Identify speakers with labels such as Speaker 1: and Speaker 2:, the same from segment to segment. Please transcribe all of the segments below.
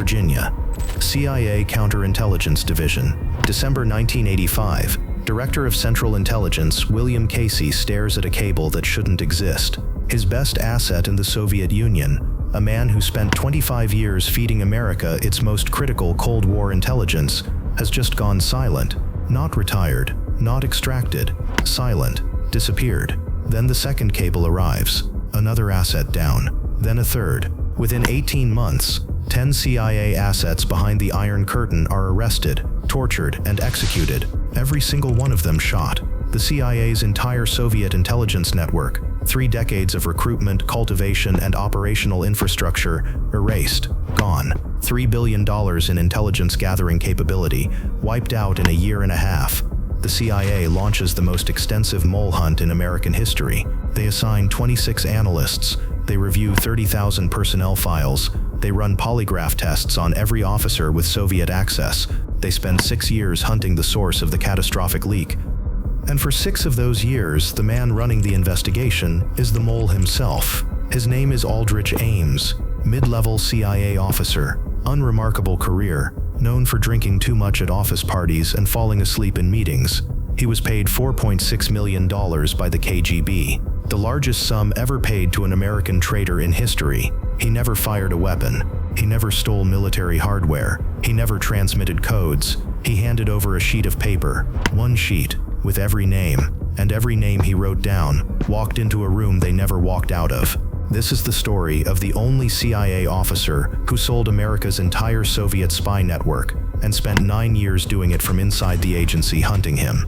Speaker 1: Virginia. CIA Counterintelligence Division, December 1985. Director of Central Intelligence William Casey stares at a cable that shouldn't exist. His best asset in the Soviet Union, a man who spent 25 years feeding America its most critical Cold War intelligence, has just gone silent. Not retired, not extracted, silent, disappeared. Then the second cable arrives, another asset down, then a third. Within 18 months, 10 CIA assets behind the Iron Curtain are arrested, tortured, and executed, every single one of them shot. The CIA's entire Soviet intelligence network, 3 decades of recruitment, cultivation, and operational infrastructure, erased, gone. $3 billion in intelligence gathering capability, wiped out in a year and a half. The CIA launches the most extensive mole hunt in American history. They assign 26 analysts. They review 30,000 personnel files. They run polygraph tests on every officer with Soviet access. They spend 6 years hunting the source of the catastrophic leak. And for 6 of those years, the man running the investigation is the mole himself. His name is Aldrich Ames, mid-level CIA officer, unremarkable career, known for drinking too much at office parties and falling asleep in meetings. He was paid $4.6 million by the KGB, the largest sum ever paid to an American traitor in history. He never fired a weapon. He never stole military hardware. He never transmitted codes. He handed over a sheet of paper, one sheet, with every name, and every name he wrote down, walked into a room they never walked out of. This is the story of the only CIA officer who sold America's entire Soviet spy network and spent 9 years doing it from inside the agency hunting him.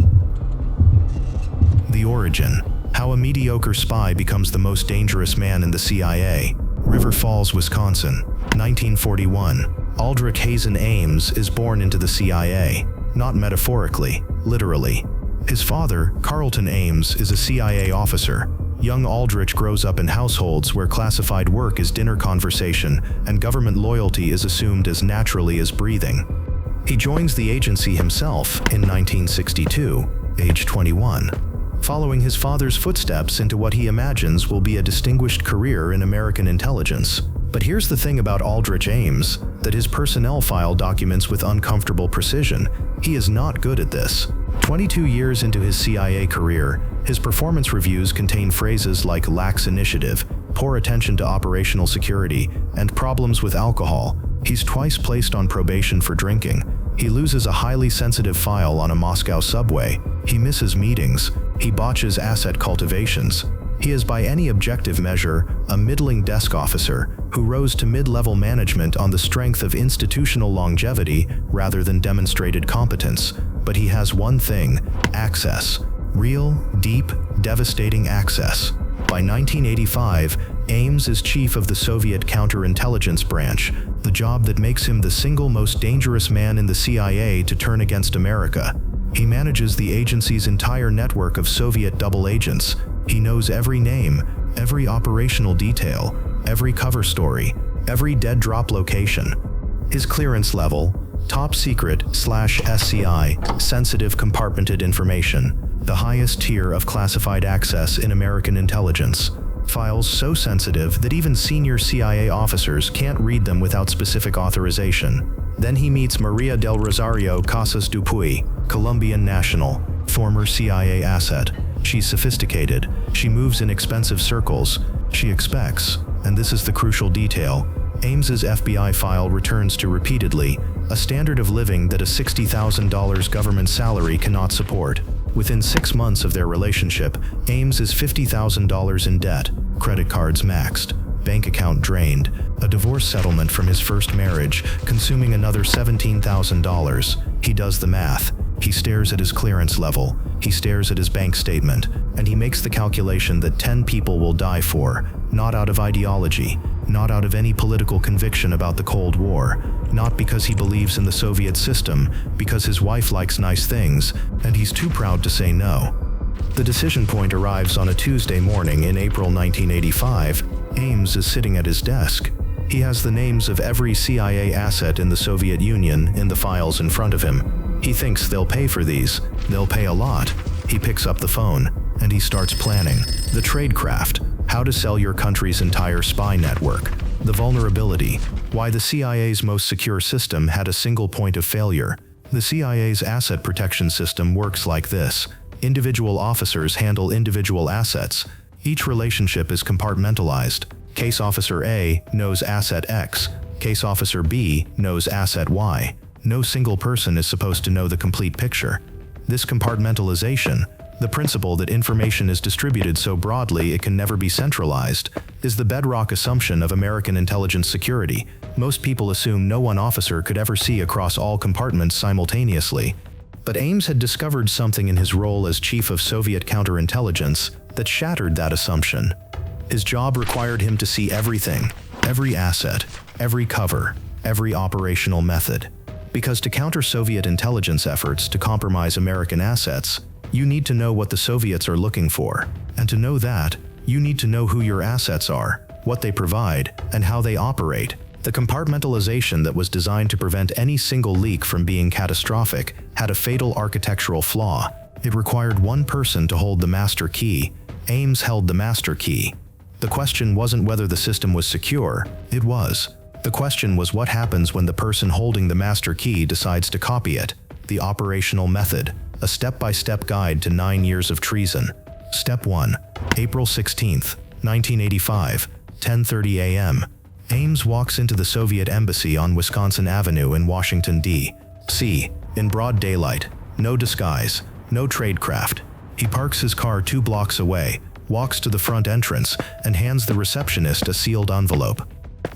Speaker 1: The origin: how a mediocre spy becomes the most dangerous man in the CIA. River Falls, Wisconsin, 1941. Aldrich Ames is born into the CIA, not metaphorically, literally. His father, Carlton Ames, is a CIA officer. Young Aldrich grows up in households where classified work is dinner conversation and government loyalty is assumed as naturally as breathing. He joins the agency himself in 1962, age 21, following his father's footsteps into what he imagines will be a distinguished career in American intelligence. But here's the thing about Aldrich Ames, that his personnel file documents with uncomfortable precision. He is not good at this. 22 years into his CIA career, his performance reviews contain phrases like lax initiative, poor attention to operational security, and problems with alcohol. He's twice placed on probation for drinking. He loses a highly sensitive file on a Moscow subway. He misses meetings. He botches asset cultivations. He is, by any objective measure, a middling desk officer who rose to mid-level management on the strength of institutional longevity rather than demonstrated competence. But he has one thing: access. Real, deep, devastating access. By 1985, Ames is chief of the Soviet counterintelligence branch, the job that makes him the single most dangerous man in the CIA to turn against America. He manages the agency's entire network of Soviet double agents. He knows every name, every operational detail, every cover story, every dead drop location. His clearance level: top secret/SCI, sensitive compartmented information, the highest tier of classified access in American intelligence. Files so sensitive that even senior CIA officers can't read them without specific authorization. Then he meets Maria del Rosario Casas Dupuy, Colombian national, former CIA asset. She's sophisticated. She moves in expensive circles. She expects, and this is the crucial detail, Ames's FBI file returns to repeatedly, a standard of living that a $60,000 government salary cannot support. Within 6 months of their relationship, Ames is $50,000 in debt, credit cards maxed, bank account drained, a divorce settlement from his first marriage consuming another $17,000. He does the math. He stares at his clearance level. He stares at his bank statement, and he makes the calculation that 10 people will die for, not out of ideology, not out of any political conviction about the Cold War, not because he believes in the Soviet system, because his wife likes nice things, and he's too proud to say no. The decision point arrives on a Tuesday morning in April 1985. Ames is sitting at his desk. He has the names of every CIA asset in the Soviet Union in the files in front of him. He thinks they'll pay for these. They'll pay a lot. He picks up the phone, and he starts planning. The tradecraft: how to sell your country's entire spy network. The vulnerability. Why the CIA's most secure system had a single point of failure. The CIA's asset protection system works like this. Individual officers handle individual assets. Each relationship is compartmentalized. Case Officer A knows asset X. Case Officer B knows asset Y. No single person is supposed to know the complete picture. This compartmentalization, the principle that information is distributed so broadly it can never be centralized, is the bedrock assumption of American intelligence security. Most people assume no one officer could ever see across all compartments simultaneously. But Ames had discovered something in his role as chief of Soviet counterintelligence that shattered that assumption. His job required him to see everything, every asset, every cover, every operational method. Because to counter Soviet intelligence efforts to compromise American assets, you need to know what the Soviets are looking for. And to know that, you need to know who your assets are, what they provide, and how they operate. The compartmentalization that was designed to prevent any single leak from being catastrophic had a fatal architectural flaw. It required one person to hold the master key. Ames held the master key. The question wasn't whether the system was secure, it was. The question was what happens when the person holding the master key decides to copy it. The operational method, a step-by-step guide to 9 years of treason. Step 1. April 16, 1985, 10:30 a.m. Ames walks into the Soviet embassy on Wisconsin Avenue in Washington, D.C. in broad daylight, no disguise, no tradecraft. He parks his car 2 blocks away, walks to the front entrance, and hands the receptionist a sealed envelope.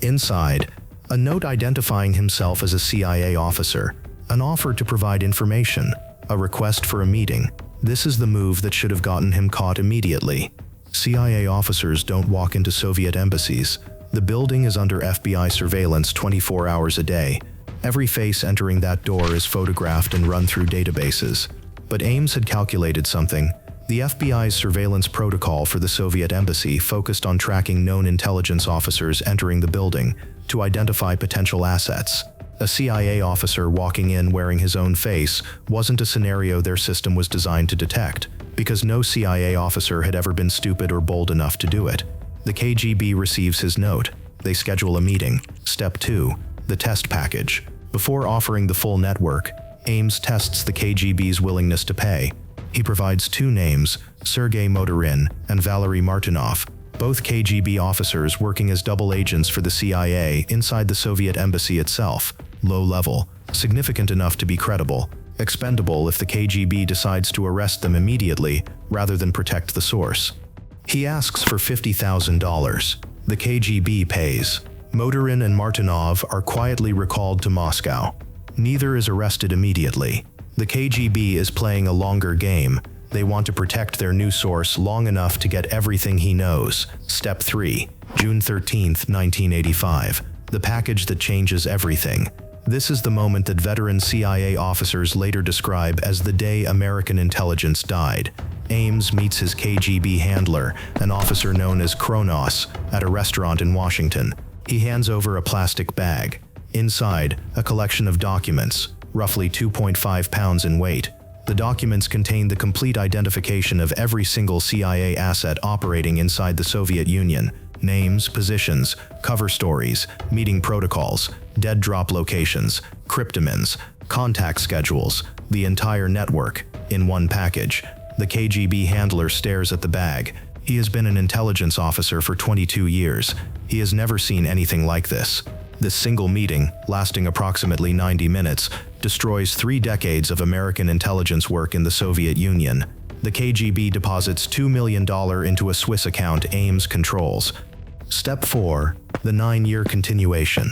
Speaker 1: Inside, a note identifying himself as a CIA officer, an offer to provide information, a request for a meeting. This is the move that should have gotten him caught immediately. CIA officers don't walk into Soviet embassies. The building is under FBI surveillance 24 hours a day. Every face entering that door is photographed and run through databases. But Ames had calculated something. The FBI's surveillance protocol for the Soviet embassy focused on tracking known intelligence officers entering the building to identify potential assets. A CIA officer walking in wearing his own face wasn't a scenario their system was designed to detect, because no CIA officer had ever been stupid or bold enough to do it. The KGB receives his note. They schedule a meeting. Step 2. The test package. Before offering the full network, Ames tests the KGB's willingness to pay. He provides 2 names, Sergei Motorin and Valery Martinov, both KGB officers working as double agents for the CIA inside the Soviet embassy itself. Low level, significant enough to be credible, expendable if the KGB decides to arrest them immediately rather than protect the source. He asks for $50,000. The KGB pays. Motorin and Martinov are quietly recalled to Moscow. Neither is arrested immediately. The KGB is playing a longer game. They want to protect their new source long enough to get everything he knows. Step 3. June 13, 1985. The package that changes everything. This is the moment that veteran CIA officers later describe as the day American intelligence died. Ames meets his KGB handler, an officer known as Kronos, at a restaurant in Washington. He hands over a plastic bag. Inside, a collection of documents, roughly 2.5 pounds in weight. The documents contain the complete identification of every single CIA asset operating inside the Soviet Union. Names, positions, cover stories, meeting protocols, dead drop locations, cryptomins, contact schedules, the entire network, in one package. The KGB handler stares at the bag. He has been an intelligence officer for 22 years. He has never seen anything like this. This single meeting, lasting approximately 90 minutes, destroys 3 decades of American intelligence work in the Soviet Union. The KGB deposits $2 million into a Swiss account Ames controls. Step 4. The 9-year continuation.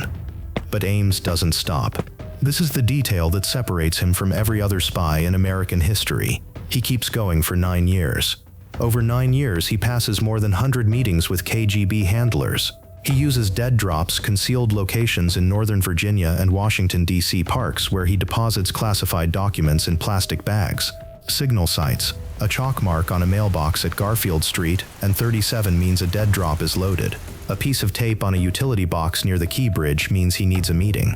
Speaker 1: But Ames doesn't stop. This is the detail that separates him from every other spy in American history. He keeps going for 9 years. Over 9 years, he passes more than 100 meetings with KGB handlers. He uses dead drops, concealed locations in Northern Virginia and Washington, D.C. parks where he deposits classified documents in plastic bags. Signal sites. A chalk mark on a mailbox at Garfield Street and 37 means a dead drop is loaded. A piece of tape on a utility box near the key bridge means he needs a meeting.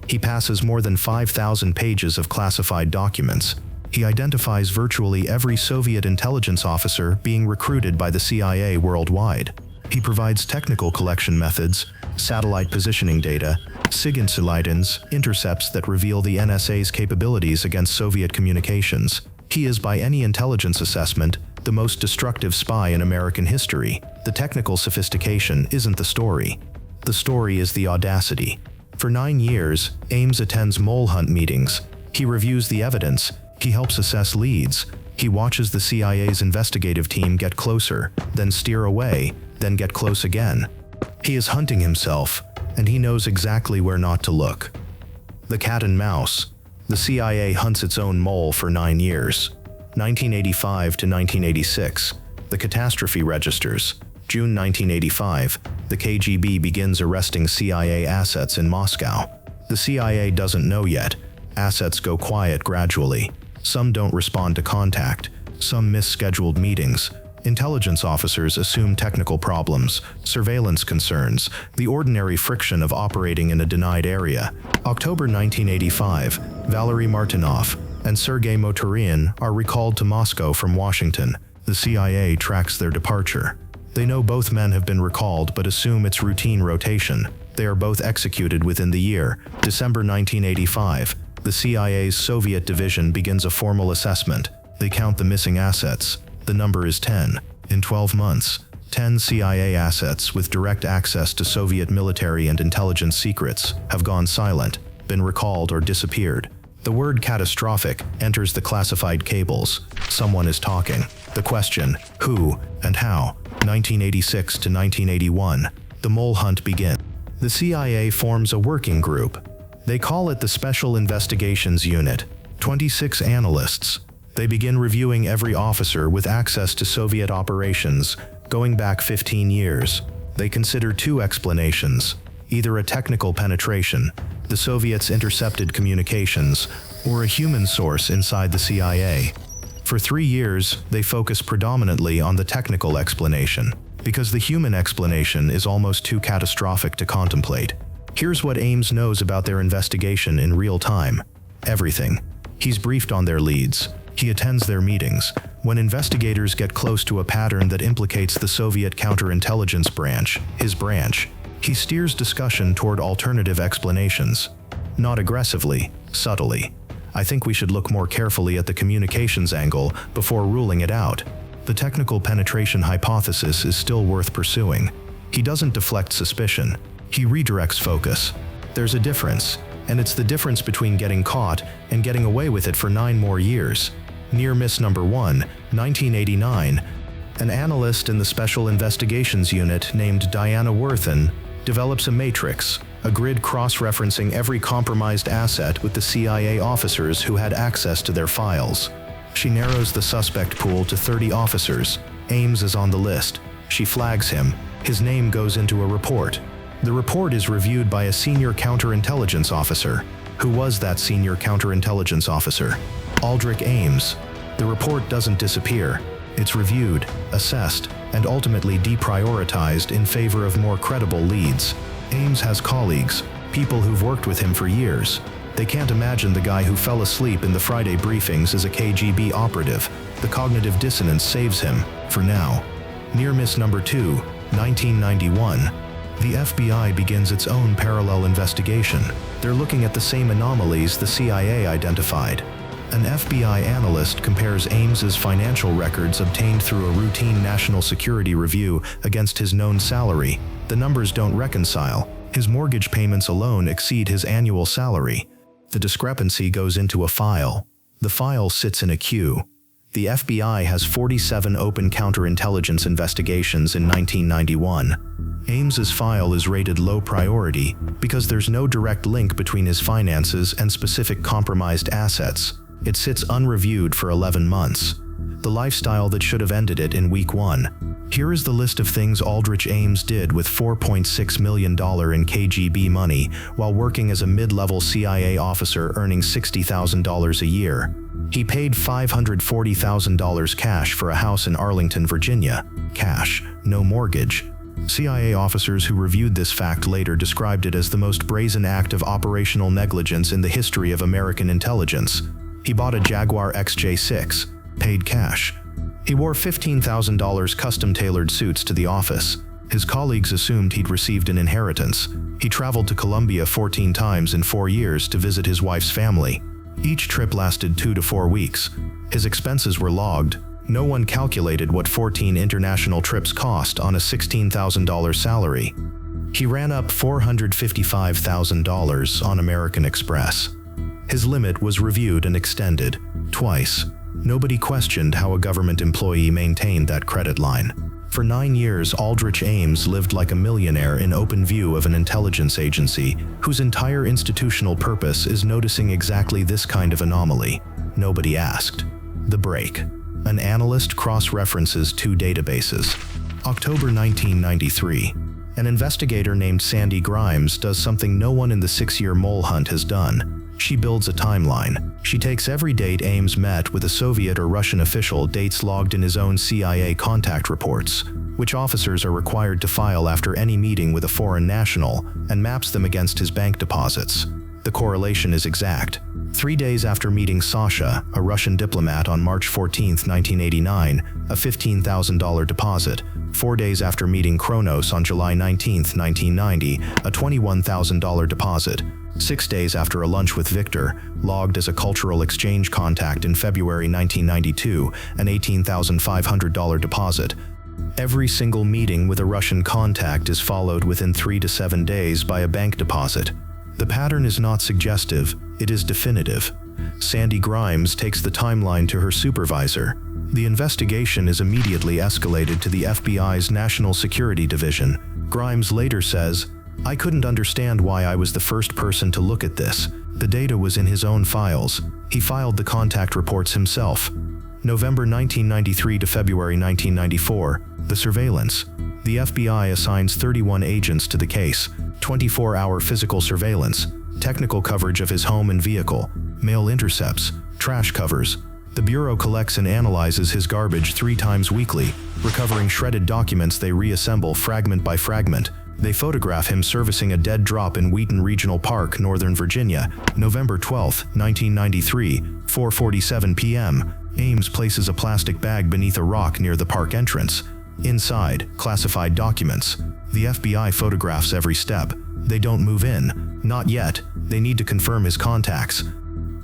Speaker 1: He passes more than 5,000 pages of classified documents. He identifies virtually every Soviet intelligence officer being recruited by the CIA worldwide. He provides technical collection methods, satellite positioning data, SIG-intelligence intercepts that reveal the NSA's capabilities against Soviet communications. He is, by any intelligence assessment, the most destructive spy in American history. The technical sophistication isn't the story. The story is the audacity. For 9 years, Ames attends mole hunt meetings. He reviews the evidence. He helps assess leads. He watches the CIA's investigative team get closer, then steer away, then get close again. He is hunting himself, and he knows exactly where not to look. The cat and mouse. The CIA hunts its own mole for 9 years. 1985 to 1986. The catastrophe registers. June 1985. The KGB begins arresting CIA assets in Moscow. The CIA doesn't know yet. Assets go quiet gradually. Some don't respond to contact. Some miss scheduled meetings. Intelligence officers assume technical problems, surveillance concerns, the ordinary friction of operating in a denied area. October 1985, Valery Martinov and Sergei Motorin are recalled to Moscow from Washington. The CIA tracks their departure. They know both men have been recalled but assume it's routine rotation. They are both executed within the year. December 1985, the CIA's Soviet division begins a formal assessment. They count the missing assets. The number is 10. In 12 months, 10 CIA assets with direct access to Soviet military and intelligence secrets have gone silent, been recalled or disappeared. The word catastrophic enters the classified cables. Someone is talking. The question, who and how? 1986 to 1981. The mole hunt begins. The CIA forms a working group. They call it the Special Investigations Unit. 26 analysts. They begin reviewing every officer with access to Soviet operations, going back 15 years. They consider 2 explanations, either a technical penetration, the Soviets intercepted communications, or a human source inside the CIA. For 3 years, they focus predominantly on the technical explanation, because the human explanation is almost too catastrophic to contemplate. Here's what Ames knows about their investigation in real time. Everything. He's briefed on their leads. He attends their meetings. When investigators get close to a pattern that implicates the Soviet counterintelligence branch, his branch, he steers discussion toward alternative explanations. Not aggressively, subtly. I think we should look more carefully at the communications angle before ruling it out. The technical penetration hypothesis is still worth pursuing. He doesn't deflect suspicion. He redirects focus. There's a difference, and it's the difference between getting caught and getting away with it for 9 more years. Near miss number 1, 1989. An analyst in the Special Investigations Unit named Diana Worthen develops a matrix, a grid cross-referencing every compromised asset with the CIA officers who had access to their files. She narrows the suspect pool to 30 officers. Ames is on the list. She flags him. His name goes into a report. The report is reviewed by a senior counterintelligence officer. Who was that senior counterintelligence officer? Aldrich Ames. The report doesn't disappear. It's reviewed, assessed, and ultimately deprioritized in favor of more credible leads. Ames has colleagues, people who've worked with him for years. They can't imagine the guy who fell asleep in the Friday briefings as a KGB operative. The cognitive dissonance saves him, for now. Near miss number 2, 1991. The FBI begins its own parallel investigation. They're looking at the same anomalies the CIA identified. An FBI analyst compares Ames's financial records obtained through a routine national security review against his known salary. The numbers don't reconcile. His mortgage payments alone exceed his annual salary. The discrepancy goes into a file. The file sits in a queue. The FBI has 47 open counterintelligence investigations in 1991. Ames's file is rated low priority because there's no direct link between his finances and specific compromised assets. It sits unreviewed for 11 months. The lifestyle that should have ended it in week 1. Here is the list of things Aldrich Ames did with $4.6 million in KGB money while working as a mid-level CIA officer earning $60,000 a year. He paid $540,000 cash for a house in Arlington, Virginia. Cash, no mortgage. CIA officers who reviewed this fact later described it as the most brazen act of operational negligence in the history of American intelligence. He bought a Jaguar XJ6, paid cash. He wore $15,000 custom-tailored suits to the office. His colleagues assumed he'd received an inheritance. He traveled to Colombia 14 times in 4 years to visit his wife's family. Each trip lasted 2 to 4 weeks. His expenses were logged. No one calculated what 14 international trips cost on a $16,000 salary. He ran up $455,000 on American Express. His limit was reviewed and extended twice. Nobody questioned how a government employee maintained that credit line. For 9 years, Aldrich Ames lived like a millionaire in open view of an intelligence agency whose entire institutional purpose is noticing exactly this kind of anomaly. Nobody asked. The break. An analyst cross-references 2 databases. October 1993. An investigator named Sandy Grimes does something no one in the 6-year mole hunt has done. She builds a timeline. She takes every date Ames met with a Soviet or Russian official, dates logged in his own CIA contact reports, which officers are required to file after any meeting with a foreign national, and maps them against his bank deposits. The correlation is exact. 3 days after meeting Sasha, a Russian diplomat, on March 14, 1989, a $15,000 deposit. 4 days after meeting Kronos on July 19, 1990, a $21,000 deposit. 6 days after a lunch with Victor, logged as a cultural exchange contact in February 1992, an $18,500 deposit. Every single meeting with a Russian contact is followed within 3 to 7 days by a bank deposit. The pattern is not suggestive, it is definitive. Sandy Grimes takes the timeline to her supervisor. The investigation is immediately escalated to the FBI's National Security Division. Grimes later says, "I couldn't understand why I was the first person to look at this. The data was in his own files. He filed the contact reports himself." November 1993 to February 1994, the surveillance. The FBI assigns 31 agents to the case. 24-hour physical surveillance, technical coverage of his home and vehicle, mail intercepts, trash covers. The Bureau collects and analyzes his garbage 3 times weekly, recovering shredded documents they reassemble fragment by fragment. They photograph him servicing a dead drop in Wheaton Regional Park, Northern Virginia, November 12, 1993, 4:47 p.m. Ames places a plastic bag beneath a rock near the park entrance. Inside, classified documents. The FBI photographs every step. They don't move in. Not yet. They need to confirm his contacts.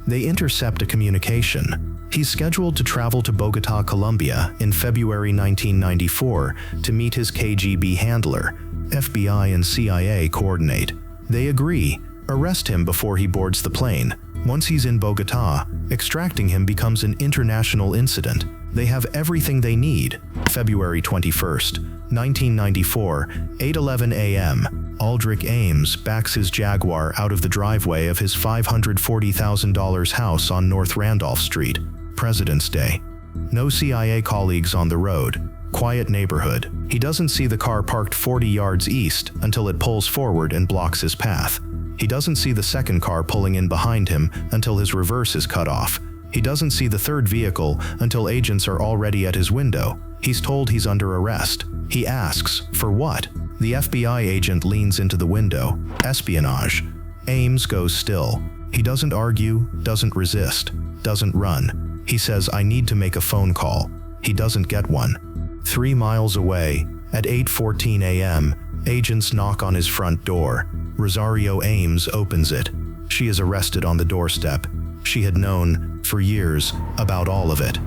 Speaker 1: They intercept a communication. He's scheduled to travel to Bogota, Colombia in February 1994 to meet his KGB handler. FBI and CIA coordinate. They agree. Arrest him before he boards the plane. Once he's in Bogota, extracting him becomes an international incident. They have everything they need. February 21st, 1994, 8:11 a.m. Aldrich Ames backs his Jaguar out of the driveway of his $540,000 house on North Randolph Street. President's Day. No CIA colleagues on the road. Quiet neighborhood. He doesn't see the car parked 40 yards east until it pulls forward and blocks his path. He doesn't see the second car pulling in behind him until his reverse is cut off. He doesn't see the third vehicle until agents are already at his window. He's told he's under arrest. He asks, for what? The FBI agent leans into the window. Espionage. Ames goes still. He doesn't argue, doesn't resist, doesn't run. He says, "I need to make a phone call." He doesn't get one. 3 miles away, at 8:14 a.m., agents knock on his front door. Rosario Ames opens it. She is arrested on the doorstep. She had known, for years, about all of it.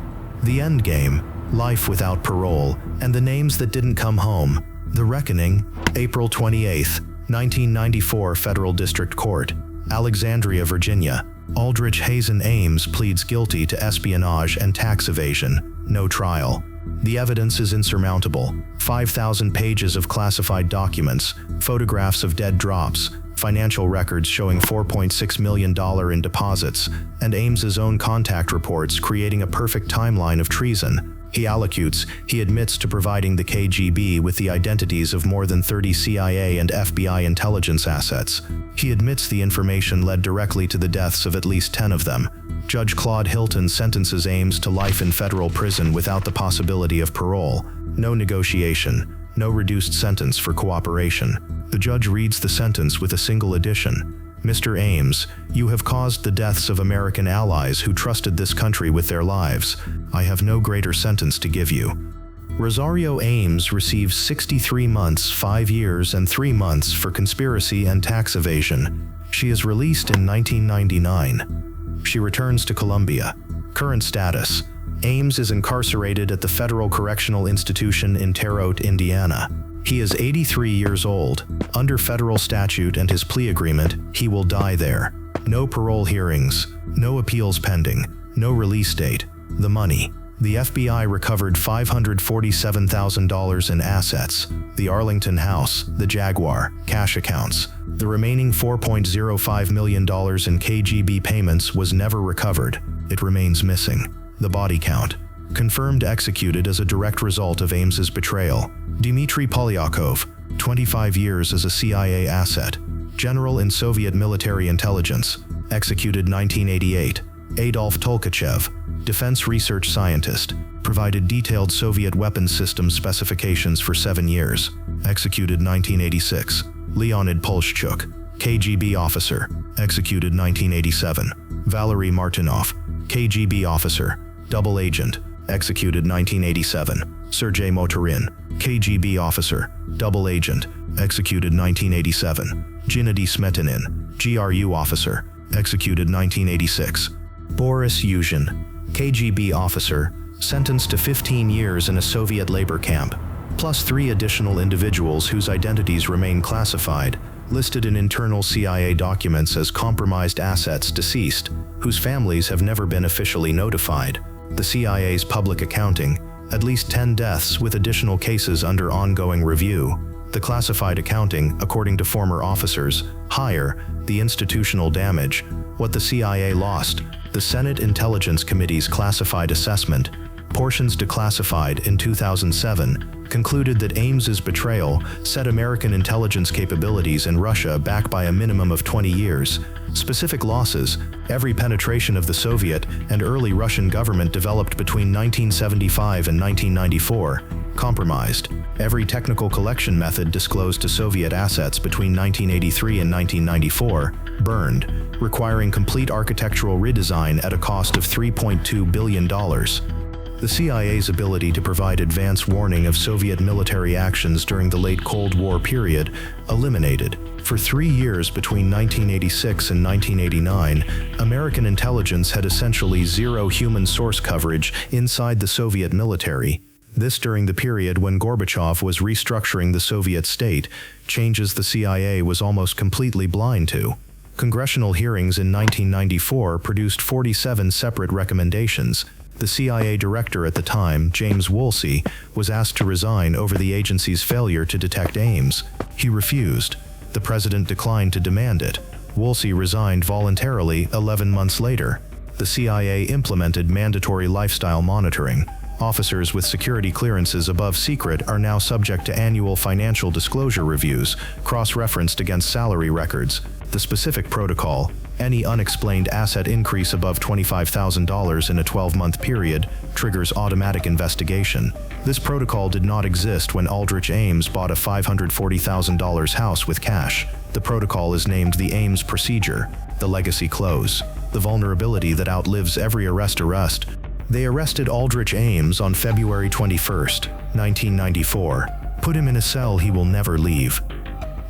Speaker 1: The endgame, life without parole, and the names that didn't come home. The Reckoning, April 28, 1994, Federal District Court, Alexandria, Virginia. Aldrich Hazen Ames pleads guilty to espionage and tax evasion. No trial. The evidence is insurmountable. 5,000 pages of classified documents, photographs of dead drops, financial records showing $4.6 million in deposits, and Ames's own contact reports creating a perfect timeline of treason. He allocutes, he admits to providing the KGB with the identities of more than 30 CIA and FBI intelligence assets. He admits the information led directly to the deaths of at least 10 of them. Judge Claude Hilton sentences Ames to life in federal prison without the possibility of parole. No negotiation, no reduced sentence for cooperation. The judge reads the sentence with a single addition. Mr. Ames, you have caused the deaths of American allies who trusted this country with their lives. I have no greater sentence to give you. Rosario Ames receives 63 months, 5 years, and 3 months for conspiracy and tax evasion. She is released in 1999. She returns to Colombia. Current status: Ames is incarcerated at the Federal Correctional Institution in Terre Haute, Indiana. He is 83 years old. Under federal statute and his plea agreement, he will die there. No parole hearings, no appeals pending, no release date. The money: the FBI recovered $547,000 in assets, the Arlington house, the Jaguar, cash accounts. The remaining $4.05 million in KGB payments was never recovered. It remains missing. The body count: confirmed executed as a direct result of Ames's betrayal. Dmitry Polyakov, 25 years as a CIA asset, general in Soviet military intelligence, executed 1988. Adolf Tolkachev, defense research scientist, provided detailed Soviet weapons system specifications for 7 years, executed 1986. Leonid Polshchuk, KGB officer, executed 1987. Valery Martinov, KGB officer, double agent, executed 1987. Sergei Motorin, KGB officer, double agent, executed 1987. Gennady Smetanin, GRU officer, executed 1986. Boris Yuzhin, KGB officer, sentenced to 15 years in a Soviet labor camp, plus 3 additional individuals whose identities remain classified, listed in internal CIA documents as compromised assets deceased, whose families have never been officially notified. The CIA's public accounting: at least 10 deaths with additional cases under ongoing review. The classified accounting, according to former officers: higher, the institutional damage, what the CIA lost. The Senate Intelligence Committee's classified assessment, portions declassified in 2007, concluded that Ames's betrayal set American intelligence capabilities in Russia back by a minimum of 20 years. Specific losses: every penetration of the Soviet and early Russian government developed between 1975 and 1994, compromised. Every technical collection method disclosed to Soviet assets between 1983 and 1994, burned, requiring complete architectural redesign at a cost of $3.2 billion. The CIA's ability to provide advance warning of Soviet military actions during the late Cold War period, eliminated. For 3 years between 1986 and 1989, American intelligence had essentially zero human source coverage inside the Soviet military. This during the period when Gorbachev was restructuring the Soviet state, changes the CIA was almost completely blind to. Congressional hearings in 1994 produced 47 separate recommendations. The CIA director at the time, James Woolsey, was asked to resign over the agency's failure to detect Ames. He refused. The president declined to demand it. Woolsey resigned voluntarily 11 months later. The CIA implemented mandatory lifestyle monitoring. Officers with security clearances above secret are now subject to annual financial disclosure reviews, cross-referenced against salary records. The specific protocol: any unexplained asset increase above $25,000 in a 12-month period triggers automatic investigation. This protocol did not exist when Aldrich Ames bought a $540,000 house with cash. The protocol is named the Ames Procedure, the legacy close, the vulnerability that outlives every arrest. They arrested Aldrich Ames on February 21, 1994. Put him in a cell he will never leave.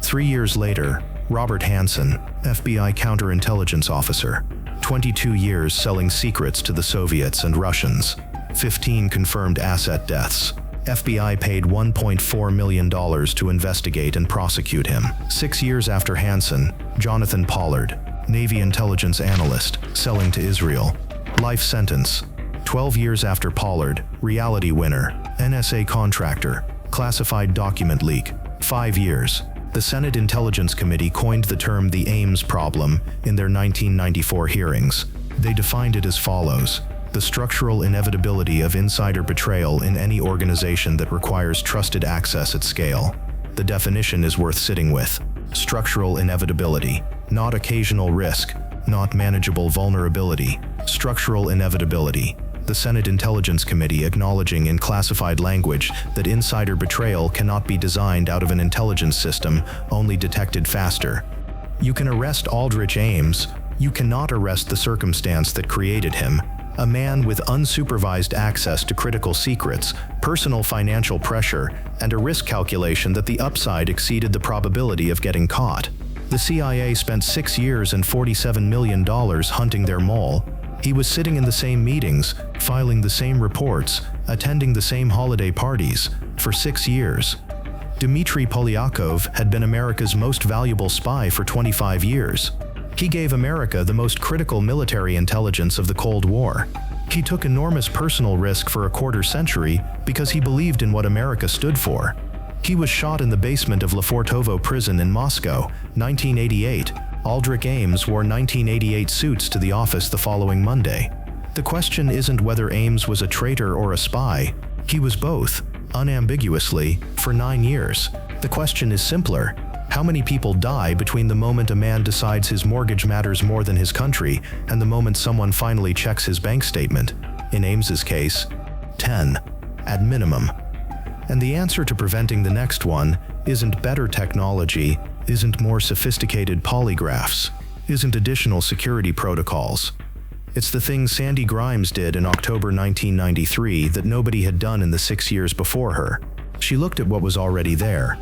Speaker 1: 3 years later, Robert Hanssen, FBI counterintelligence officer, 22 years selling secrets to the Soviets and Russians, 15 confirmed asset deaths. FBI paid $1.4 million to investigate and prosecute him. 6 years after Hanssen, Jonathan Pollard, Navy intelligence analyst, selling to Israel. Life sentence. 12 years after Pollard, reality winner, NSA contractor, classified document leak. 5 years. The Senate Intelligence Committee coined the term the Ames problem in their 1994 hearings. They defined it as follows: the structural inevitability of insider betrayal in any organization that requires trusted access at scale. The definition is worth sitting with. Structural inevitability, not occasional risk, not manageable vulnerability. Structural inevitability. The Senate Intelligence Committee acknowledging in classified language that insider betrayal cannot be designed out of an intelligence system, only detected faster. You can arrest Aldrich Ames, you cannot arrest the circumstance that created him. A man with unsupervised access to critical secrets, personal financial pressure, and a risk calculation that the upside exceeded the probability of getting caught. The CIA spent 6 years and $47 million hunting their mole. He was sitting in the same meetings, filing the same reports, attending the same holiday parties, for 6 years. Dmitry Polyakov had been America's most valuable spy for 25 years. He gave America the most critical military intelligence of the Cold War. He took enormous personal risk for a quarter century because he believed in what America stood for. He was shot in the basement of Lefortovo prison in Moscow, 1988. Aldrich Ames wore 1988 suits to the office the following Monday. The question isn't whether Ames was a traitor or a spy. He was both, unambiguously, for 9 years. The question is simpler. How many people die between the moment a man decides his mortgage matters more than his country and the moment someone finally checks his bank statement? In Ames's case, 10, at minimum. And the answer to preventing the next one isn't better technology, isn't more sophisticated polygraphs, isn't additional security protocols. It's the thing Sandy Grimes did in October 1993 that nobody had done in the 6 years before her. She looked at what was already there.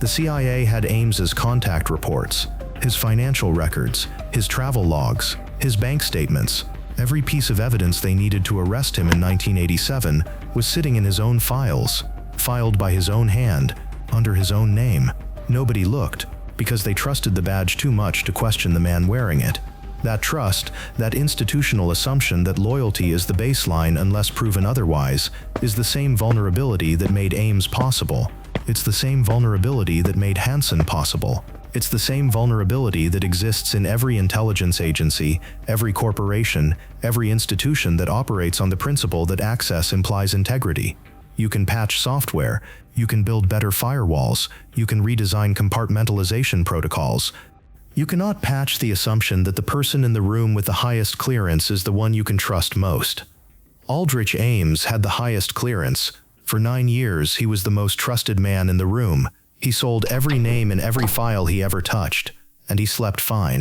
Speaker 1: The CIA had Ames's contact reports, his financial records, his travel logs, his bank statements. Every piece of evidence they needed to arrest him in 1987 was sitting in his own files, filed by his own hand, under his own name. Nobody looked, because they trusted the badge too much to question the man wearing it. That trust, that institutional assumption that loyalty is the baseline unless proven otherwise, is the same vulnerability that made Ames possible. It's the same vulnerability that made Hansen possible. It's the same vulnerability that exists in every intelligence agency, every corporation, every institution that operates on the principle that access implies integrity. You can patch software, you can build better firewalls, you can redesign compartmentalization protocols. You cannot patch the assumption that the person in the room with the highest clearance is the one you can trust most. Aldrich Ames had the highest clearance. For 9 years, he was the most trusted man in the room. He sold every name in every file he ever touched, and he slept fine.